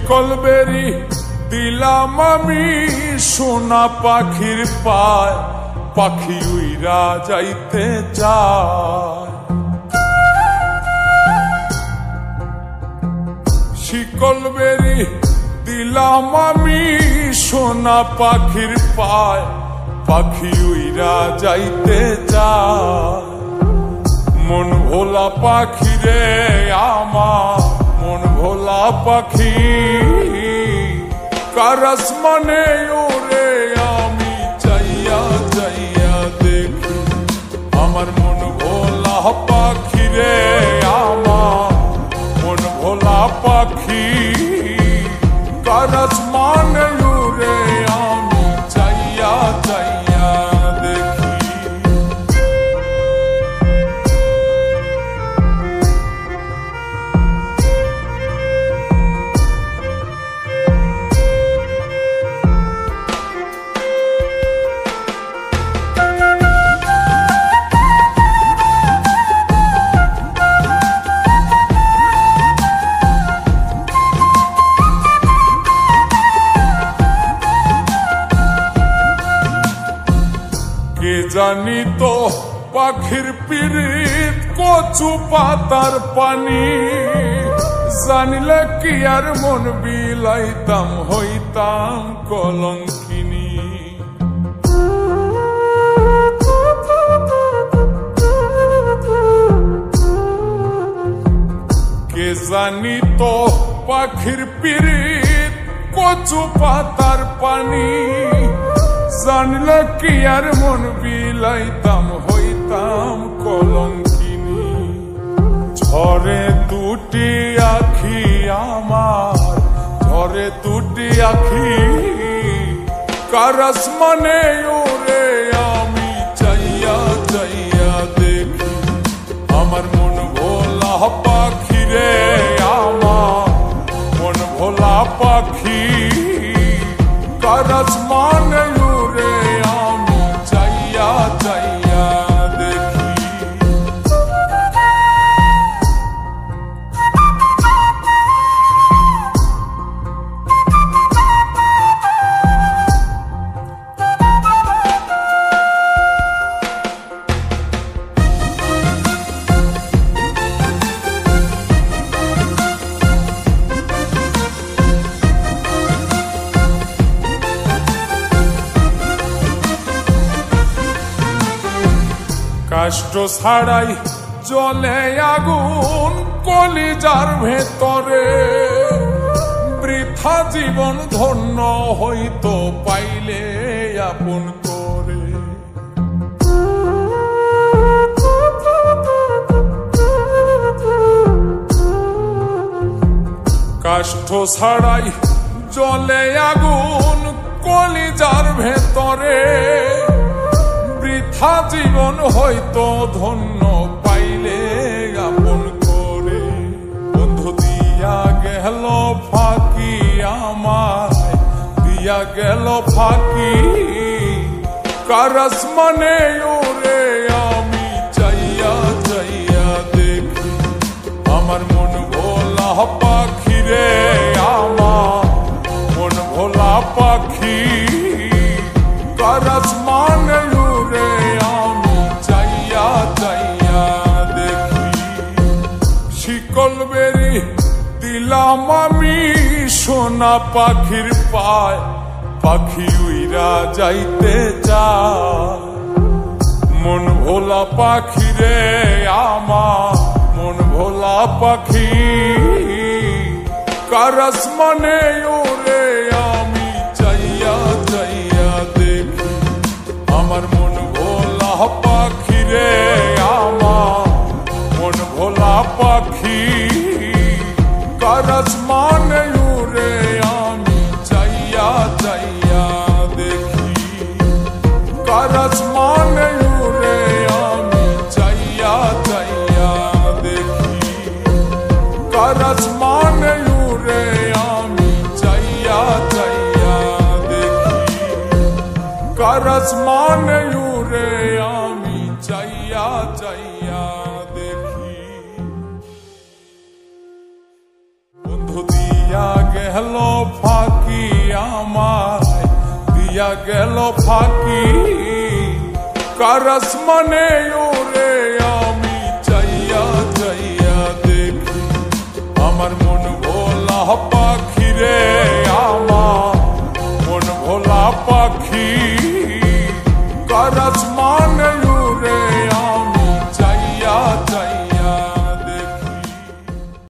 শিকল বেরি দিলাম আমি সোনা পাখির পায়, পাখি উইরা যাইতে চায়। শিকল বেরি দিলাম আমি সোনা পাখির পায়, পাখি উইরা যাইতে চায়। মন ভোলা পাখি রে আমার, মন ভোলা পাখি, কার আসমানে ওরে আমি চাইয়া চাইয়া দেখি। আমার মন ভোলা পাখি রে আমার, মন ভোলা পাখি, কার আসমানে ওরে আমি চাইয়া চাইয়া দেখি। কে জানি তো পাখির পিরিত কচু পাতার পানি, জানিলে কি আর মন বিলাইতাম হইতাম কলঙ্কিনী। কে জানি তো পাখির পিরিত কচু পাতার পানি, জানলে কি আর মন বিলাইতাম হইতাম কলঙ্কিনী। ঝরে দুটি আখি আমার, ঝরে দুটি আখি, কার আসমানে ওরে আমি চাইয়া চাইয়া দেখি। আমার মন ভোলা পাখি রে আমার, মন ভোলা পাখি, কার আসমানে ওরে আমি চাইয়া চাইয়া দেখি। কষ্ট ছাড়াই জ্বলে আগুন কলিজার ভেতরে, বৃথা জীবন ধন্য হইতো পাইলে আপন করে। কষ্ট ছাড়াই জ্বলে আগুন কলিজার ভেতরে, বৃথা জীবন হয়তো ধন্য পাইলে আপন করে। বন্ধু দিয়া গেল ফাঁকি আমায়, দিয়া গেল ফাঁকি, কার আসমানে ওরে আমি চাইয়া চাইয়া দেখি। আমার মন ভোলা পাখি রে আমার, মন ভোলা পাখি, কার আসমানে ওরে আমি চাইয়া চাইয়া দেখি। শিকল বেরি দিলাম আমি সোনা পাখির পায়, পাখি উইরা যাইতে চায়। মন ভোলা পাখি রে আমার, মন ভোলা পাখি, কার আসমানে ওরে আমি চাইয়া চাইয়া দেখি। আমার মন ভোলা পাখি রে আমার, মন ভোলা পাখি, কার আসমানে ওরে আমি চাইয়া চাইয়া দেখি। কার আসমানে ওরে আমি চাইয়া চাইয়া দেখি। কার আসমানে ওরে আমি চাইয়া চাইয়া দেখি। কার আসমানে ওরে আমি চাইয়া চাইয়া দেখি। বন্ধু দিয়া গেল গেল ফাঁকি, আমায় দিয়া গেল ফাঁকি। কার আসমানে